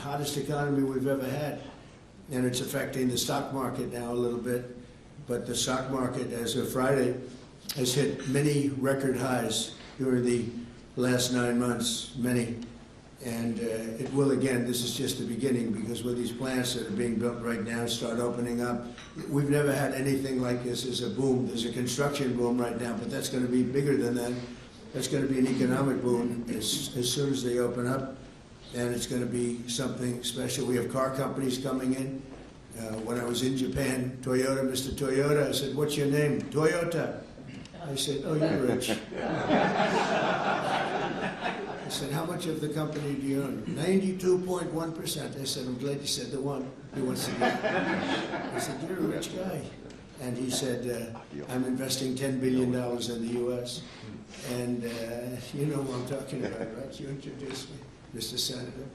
hottest economy we've ever had, and it's affecting the stock market now a little bit. But the stock market, as of Friday, has hit many record highs during the last 9 months, many. And it will again. This is just the beginning, because with these plants that are being built right now start opening up, we've never had anything like this as a boom. There's a construction boom right now, but that's going to be bigger than that. That's going to be an economic boom as soon as they open up, and it's going to be something special. We have car companies coming in. When I was in Japan, Toyota, Mr. Toyota, I said, "What's your name?" "Toyota." I said, "Oh, you're rich." I said, "How much of the company do you own?" 92.1%. I said, "I'm glad you said the one. He wants to get." I said, "You're a rich guy." And he said, "I'm investing $10 billion in the U.S. And you know what I'm talking about, right? You introduced me, Mr. Senator.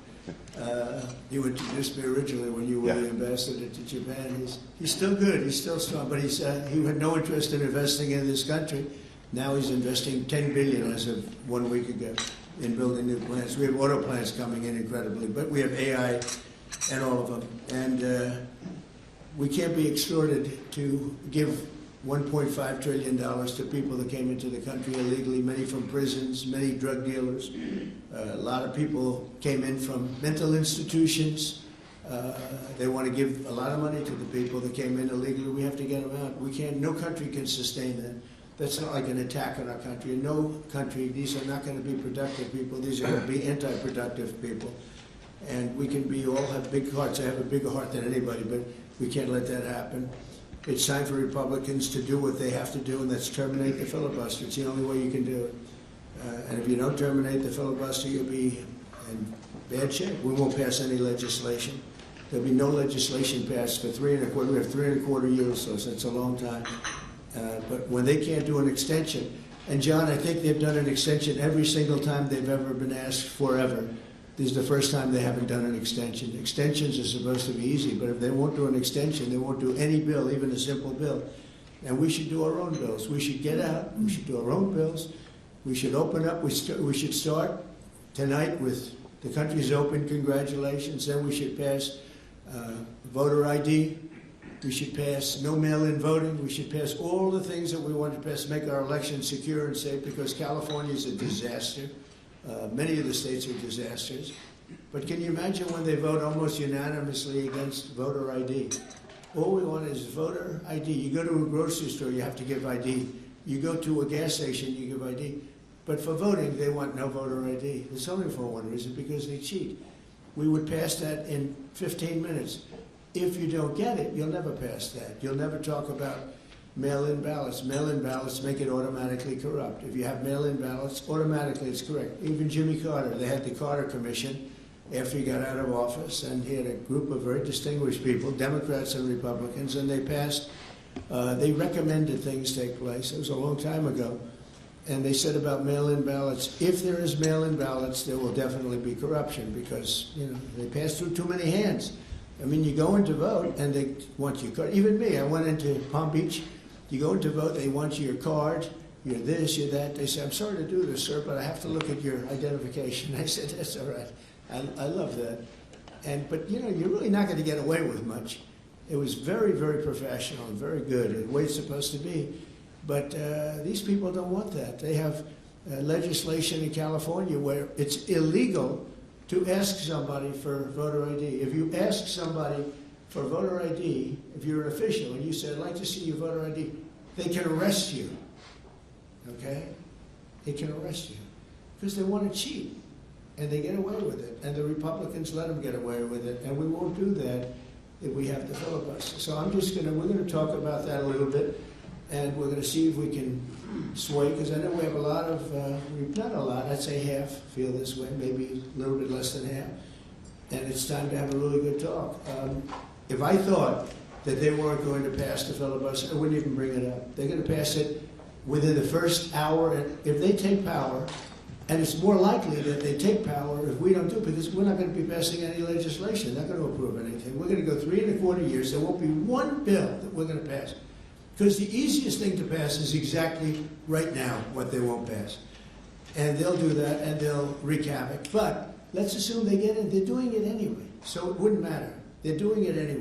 You introduced me originally when you were the ambassador to Japan. He's still good. He's still strong. But he had no interest in investing in this country. Now he's investing $10 billion as of 1 week ago in building new plants. We have auto plants coming in incredibly, but we have AI and all of them. And we can't be extorted to give $1.5 trillion to people that came into the country illegally, many from prisons, many drug dealers. A lot of people came in from mental institutions. They want to give a lot of money to the people that came in illegally. We have to get them out. We can't, no country can sustain that. That's not like an attack on our country. In no country, these are not going to be productive people. These are going to be anti-productive people. And we can be, all have big hearts. I have a bigger heart than anybody, but we can't let that happen. It's time for Republicans to do what they have to do, and that's terminate the filibuster. It's the only way you can do it. And if you don't terminate the filibuster, you'll be in bad shape. We won't pass any legislation. There'll be no legislation passed for 3.25. We have 3.25 years, so that's a long time. But when they can't do an extension, and John, I think they've done an extension every single time they've ever been asked forever. This is the first time they haven't done an extension. Extensions are supposed to be easy, but if they won't do an extension, they won't do any bill, even a simple bill. And we should do our own bills. We should get out. We should do our own bills. We should open up. We should start tonight with the country's open. Congratulations. Then we should pass voter ID. We should pass no mail-in voting. We should pass all the things that we want to pass, make our elections secure and safe, because California is a disaster. Many of the states are disasters. But can you imagine when they vote almost unanimously against voter ID? All we want is voter ID. You go to a grocery store, you have to give ID. You go to a gas station, you give ID. But for voting, they want no voter ID. It's only for one reason, because they cheat. We would pass that in 15 minutes. If you don't get it, you'll never pass that. You'll never talk about mail-in ballots. Mail-in ballots make it automatically corrupt. If you have mail-in ballots, automatically it's correct. Even Jimmy Carter, they had the Carter Commission after he got out of office, and he had a group of very distinguished people, Democrats and Republicans, and they passed, they recommended things take place. It was a long time ago. And they said about mail-in ballots, if there is mail-in ballots, there will definitely be corruption, because, you know, they pass through too many hands. I mean, you go in to vote, and they want your card. Even me, I went into Palm Beach. You go in to vote, they want your card, you're this, you're that. They say, "I'm sorry to do this, sir, but I have to look at your identification." I said, "That's all right." I love that. But, you know, you're really not going to get away with much. It was very, very professional and very good, the way it's supposed to be. But these people don't want that. They have legislation in California where it's illegal to ask somebody for voter ID. If you ask somebody for voter ID, if you're an official and you say, "I'd like to see your voter ID," they can arrest you, okay? They can arrest you because they want to cheat, and they get away with it, and the Republicans let them get away with it, and we won't do that if we have the filibuster. So we're going to talk about that a little bit, and we're going to see if we can sway, because I know we have a lot of, not a lot, I'd say half feel this way, maybe a little bit less than half, and it's time to have a really good talk. If I thought that they weren't going to pass the filibuster, I wouldn't even bring it up. They're going to pass it within the first hour. And if they take power, and it's more likely that they take power if we don't do it, because we're not going to be passing any legislation. They're not going to approve anything. We're going to go 3.25 years. There won't be one bill that we're going to pass. Because the easiest thing to pass is exactly right now what they won't pass. And they'll do that, and they'll wreak havoc. But let's assume they get in. They're doing it anyway. So it wouldn't matter. They're doing it anyway.